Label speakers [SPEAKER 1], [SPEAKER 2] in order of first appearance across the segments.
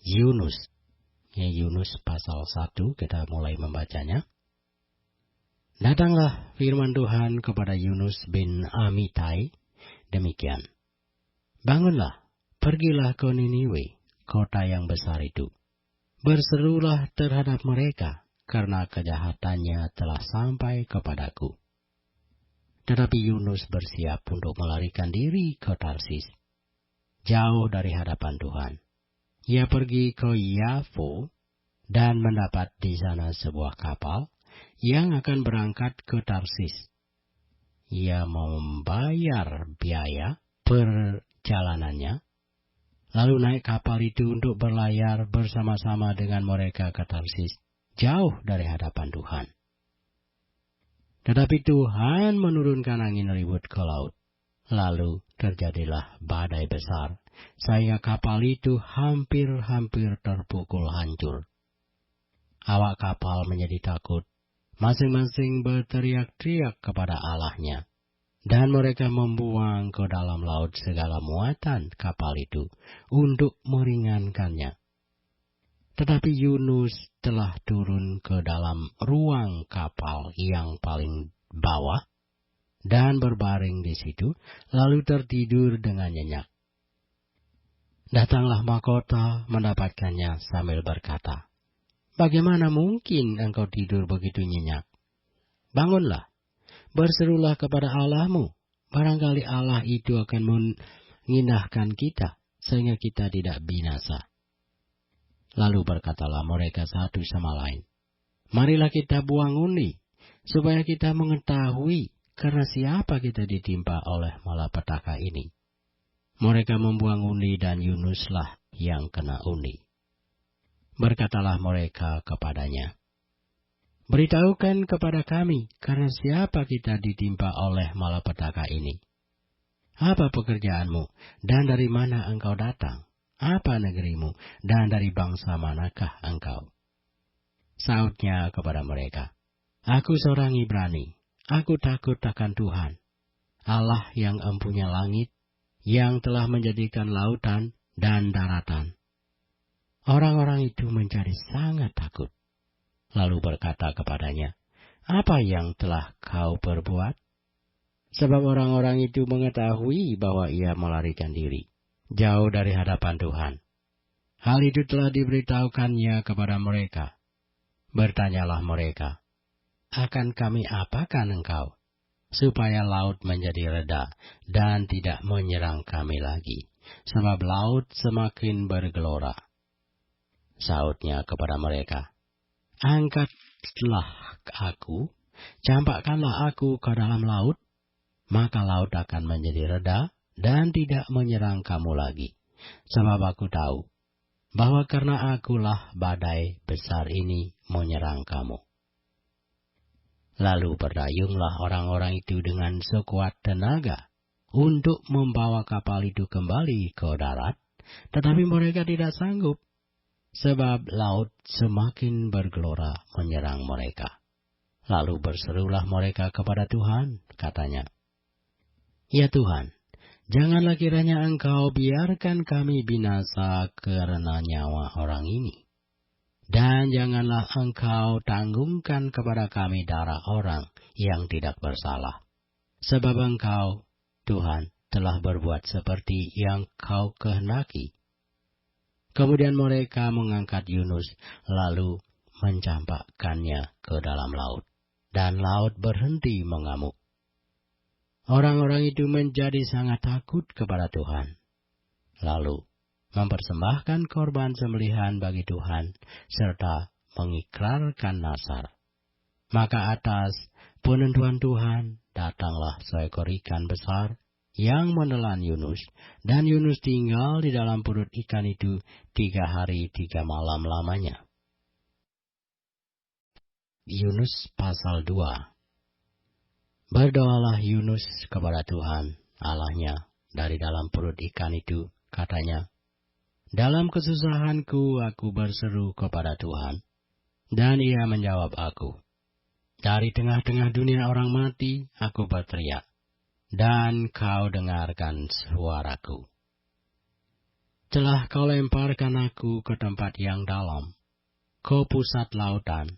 [SPEAKER 1] Yunus. Yunus pasal 1, kita mulai membacanya. Datanglah firman Tuhan kepada Yunus bin Amittai, demikian. Bangunlah, pergilah ke Niniwe, kota yang besar itu. Berserulah terhadap mereka, karena kejahatannya telah sampai kepadaku. Tetapi Yunus bersiap untuk melarikan diri ke Tarsis, jauh dari hadapan Tuhan. Ia pergi ke Yafo dan mendapat di sana sebuah kapal yang akan berangkat ke Tarsis. Ia membayar biaya perjalanannya, lalu naik kapal itu untuk berlayar bersama-sama dengan mereka ke Tarsis, jauh dari hadapan Tuhan. Tetapi Tuhan menurunkan angin ribut ke laut. Lalu terjadilah badai besar, sehingga kapal itu hampir-hampir terpukul hancur. Awak kapal menjadi takut, masing-masing berteriak-teriak kepada Allahnya, dan mereka membuang ke dalam laut segala muatan kapal itu untuk meringankannya. Tetapi Yunus telah turun ke dalam ruang kapal yang paling bawah, dan berbaring di situ, lalu tertidur dengan nyenyak. Datanglah mahkota mendapatkannya sambil berkata, "Bagaimana mungkin engkau tidur begitu nyenyak? Bangunlah, berserulah kepada Allahmu, barangkali Allah itu akan mengindahkan kita, sehingga kita tidak binasa." Lalu berkatalah mereka satu sama lain, "Marilah kita buang undi, supaya kita mengetahui karena siapa kita ditimpa oleh malapetaka ini." Mereka membuang undi dan Yunuslah yang kena undi. Berkatalah mereka kepadanya, "Beritahukan kepada kami karena siapa kita ditimpa oleh malapetaka ini. Apa pekerjaanmu dan dari mana engkau datang? Apa negerimu dan dari bangsa manakah engkau?" Sautnya kepada mereka, "Aku seorang Ibrani. Aku takut akan Tuhan, Allah yang empunya langit, yang telah menjadikan lautan dan daratan." Orang-orang itu menjadi sangat takut. Lalu berkata kepadanya, "Apa yang telah kau perbuat?" Sebab orang-orang itu mengetahui bahwa ia melarikan diri, jauh dari hadapan Tuhan. Hal itu telah diberitahukannya kepada mereka. Bertanyalah mereka, "Akan kami apakan engkau, supaya laut menjadi reda dan tidak menyerang kami lagi, sebab laut semakin bergelora?" Sautnya kepada mereka, "Angkatlah aku, campakkanlah aku ke dalam laut, maka laut akan menjadi reda dan tidak menyerang kamu lagi, sebab aku tahu bahwa karena akulah badai besar ini menyerang kamu." Lalu berdayunglah orang-orang itu dengan sekuat tenaga untuk membawa kapal itu kembali ke darat, tetapi mereka tidak sanggup, sebab laut semakin bergelora menyerang mereka. Lalu berserulah mereka kepada Tuhan, katanya, "Ya Tuhan, janganlah kiranya Engkau biarkan kami binasa karena nyawa orang ini. Dan janganlah Engkau tanggungkan kepada kami darah orang yang tidak bersalah. Sebab Engkau, Tuhan, telah berbuat seperti yang Kau kehendaki." Kemudian mereka mengangkat Yunus, lalu mencampakkannya ke dalam laut, dan laut berhenti mengamuk. Orang-orang itu menjadi sangat takut kepada Tuhan, lalu mempersembahkan korban sembelihan bagi Tuhan, serta mengikrarkan nazar. Maka atas penentuan Tuhan, datanglah seekor ikan besar yang menelan Yunus, dan Yunus tinggal di dalam perut ikan itu 3 hari 3 malam lamanya. Yunus pasal 2. Berdoalah Yunus kepada Tuhan, Allahnya, dari dalam perut ikan itu, katanya, "Dalam kesusahanku aku berseru kepada Tuhan, dan Ia menjawab aku. Dari tengah-tengah dunia orang mati aku berteriak, dan Kau dengarkan suaraku." Telah kau lemparkan aku ke tempat yang dalam, ke pusat lautan.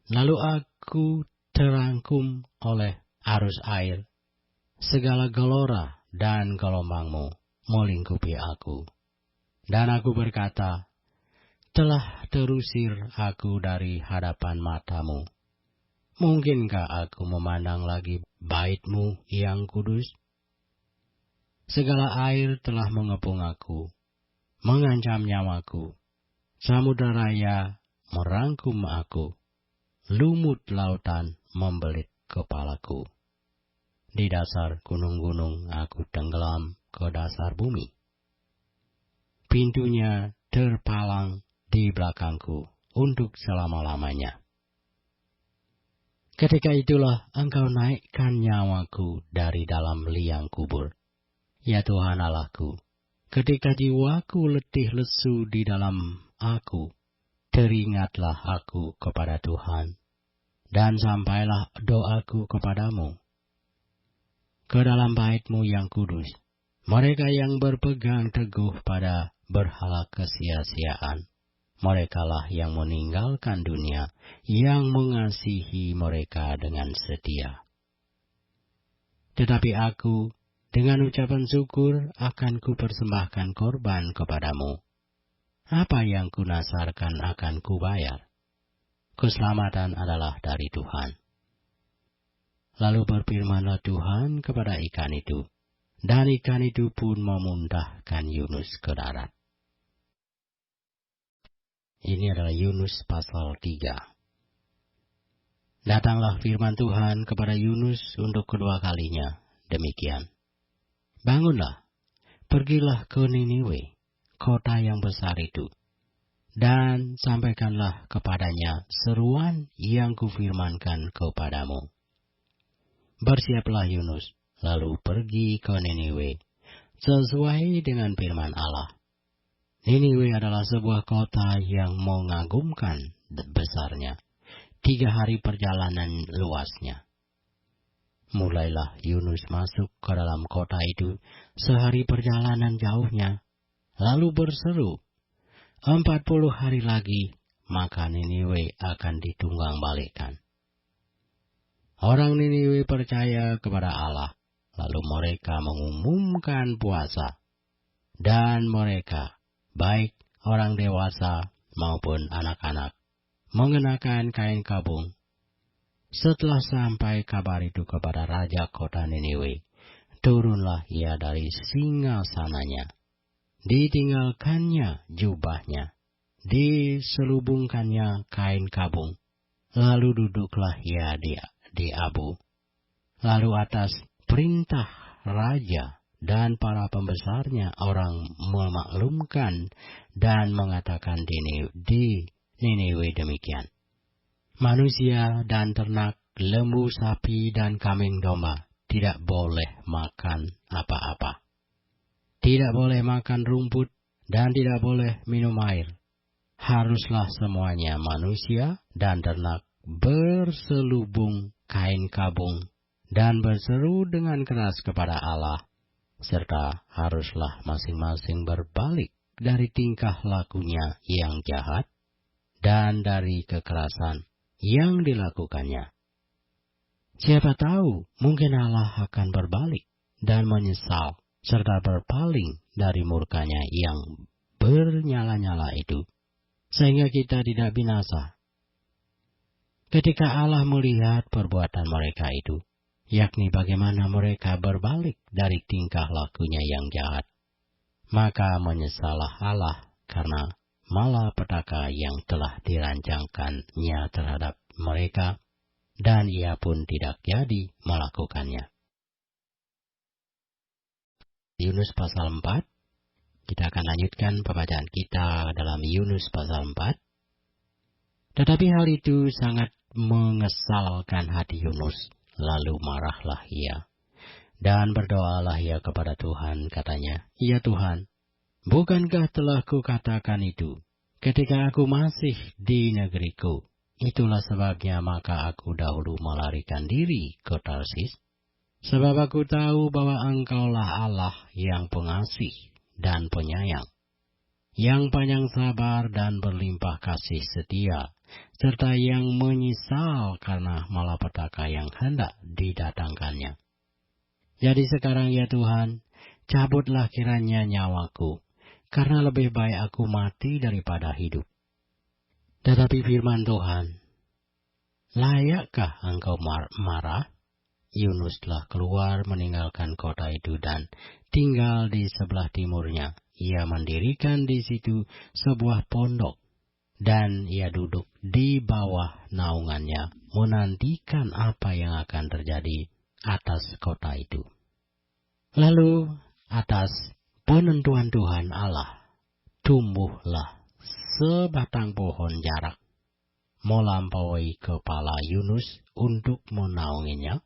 [SPEAKER 1] Lalu aku terangkum oleh arus air. Segala gelora dan gelombangmu melingkupi aku. Dan aku berkata, telah terusir aku dari hadapan matamu. Mungkinkah aku memandang lagi bait-Mu yang kudus? Segala air telah mengepung aku, mengancam nyawaku. Samudra raya merangkum aku, lumut lautan membelit kepalaku. Di dasar gunung-gunung aku tenggelam ke dasar bumi. Pintunya terpalang di belakangku untuk selama-lamanya. Ketika itulah Engkau naikkan nyawaku dari dalam liang kubur. Ya Tuhan Allahku, ketika jiwaku letih lesu di dalam aku, teringatlah aku kepada Tuhan, dan sampailah doaku kepadamu. Ke dalam bait-Mu yang kudus, mereka yang berpegang teguh pada berhala kesia-siaan, merekalah yang meninggalkan dunia, yang mengasihi mereka dengan setia. Tetapi aku, dengan ucapan syukur, akan kupersembahkan korban kepadamu. Apa yang kunasarkan akan kubayar. Keselamatan adalah dari Tuhan. Lalu berfirmanlah Tuhan kepada ikan itu, dan ikan itu pun memuntahkan Yunus ke darat. Ini adalah Yunus pasal 3. Datanglah firman Tuhan kepada Yunus untuk kedua kalinya, demikian. Bangunlah, pergilah ke Niniwe, kota yang besar itu, dan sampaikanlah kepadanya seruan yang kufirmankan kepadamu. Bersiaplah Yunus, lalu pergi ke Niniwe, sesuai dengan firman Allah. Niniwe adalah sebuah kota yang mengagumkan besarnya, 3 hari perjalanan luasnya. Mulailah Yunus masuk ke dalam kota itu, sehari perjalanan jauhnya, lalu berseru, 40 hari lagi, maka Niniwe akan ditunggang balikkan. Orang Niniwe percaya kepada Allah, lalu mereka mengumumkan puasa, dan mereka, baik orang dewasa maupun anak-anak, mengenakan kain kabung. Setelah sampai kabar itu kepada raja kota Niniwe, turunlah ia dari singgasananya. Ditinggalkannya jubahnya, diselubungkannya kain kabung, lalu duduklah ia di abu. Lalu atas perintah raja dan para pembesarnya orang memaklumkan dan mengatakan di Niniwe demikian. Manusia dan ternak, lembu, sapi, dan kambing domba tidak boleh makan apa-apa. Tidak boleh makan rumput dan tidak boleh minum air. Haruslah semuanya manusia dan ternak berselubung kain kabung dan berseru dengan keras kepada Allah. Serta haruslah masing-masing berbalik dari tingkah lakunya yang jahat dan dari kekerasan yang dilakukannya. Siapa tahu mungkin Allah akan berbalik dan menyesal serta berpaling dari murkanya yang bernyala-nyala itu, sehingga kita tidak binasa. Ketika Allah melihat perbuatan mereka itu, yakni bagaimana mereka berbalik dari tingkah lakunya yang jahat, maka menyesallah Allah karena malapetaka yang telah dirancangkannya terhadap mereka, dan ia pun tidak jadi melakukannya. Yunus pasal 4, kita akan lanjutkan pembacaan kita dalam Yunus pasal 4. Tetapi hal itu sangat mengesalkan hati Yunus, lalu marahlah ia. Dan berdoalah ia kepada Tuhan, katanya, "Ya Tuhan, bukankah telah kukatakan itu ketika aku masih di negeriku? Itulah sebabnya maka aku dahulu melarikan diri ke Tarsis. Sebab aku tahu bahwa Engkaulah Allah yang pengasih dan penyayang, yang panjang sabar dan berlimpah kasih setia, serta yang menyesal karena malapetaka yang hendak didatangkannya. Jadi sekarang ya Tuhan, cabutlah kiranya nyawaku, karena lebih baik aku mati daripada hidup. Tetapi firman Tuhan, layakkah engkau marah? Yunus telah keluar meninggalkan kota itu dan tinggal di sebelah timurnya. Ia mendirikan di situ sebuah pondok, dan ia duduk di bawah naungannya, menantikan apa yang akan terjadi atas kota itu. Lalu atas penentuan Tuhan Allah, tumbuhlah sebatang pohon jarak, melampaui kepala Yunus untuk menaunginya,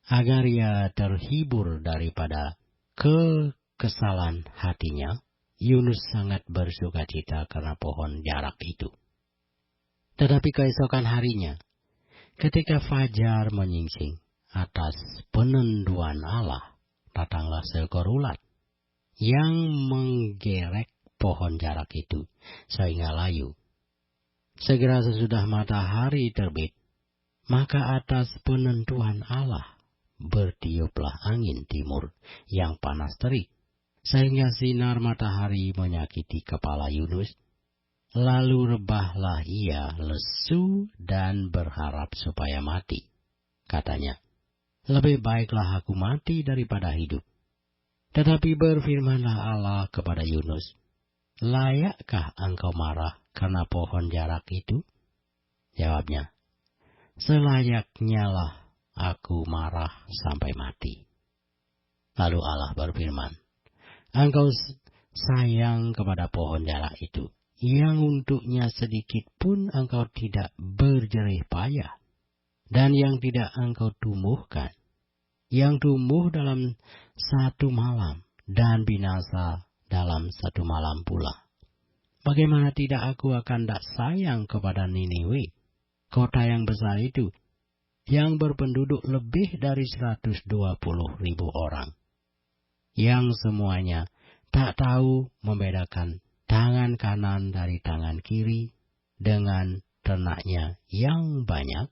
[SPEAKER 1] agar ia terhibur daripada kekesalan hatinya. Yunus sangat bersukacita karena pohon jarak itu. Tetapi keesokan harinya, ketika fajar menyingsing, atas penentuan Allah, datanglah seekor ulat yang menggerek pohon jarak itu sehingga layu. Segera sesudah matahari terbit, maka atas penentuan Allah, bertiuplah angin timur yang panas terik, sehingga sinar matahari menyakiti kepala Yunus. Lalu rebahlah ia lesu dan berharap supaya mati. Katanya, lebih baiklah aku mati daripada hidup. Tetapi berfirmanlah Allah kepada Yunus, layakkah engkau marah karena pohon jarak itu? Jawabnya, selayaknya lah aku marah sampai mati. Lalu Allah berfirman, engkau sayang kepada pohon jarak itu, yang untuknya sedikit pun engkau tidak berjerih payah, dan yang tidak engkau tumbuhkan, yang tumbuh dalam satu malam, dan binasa dalam satu malam pula. Bagaimana tidak aku akan tak sayang kepada Niniwe, kota yang besar itu, yang berpenduduk lebih dari 120.000 orang, yang semuanya tak tahu membedakan tangan kanan dari tangan kiri, dengan ternaknya yang banyak?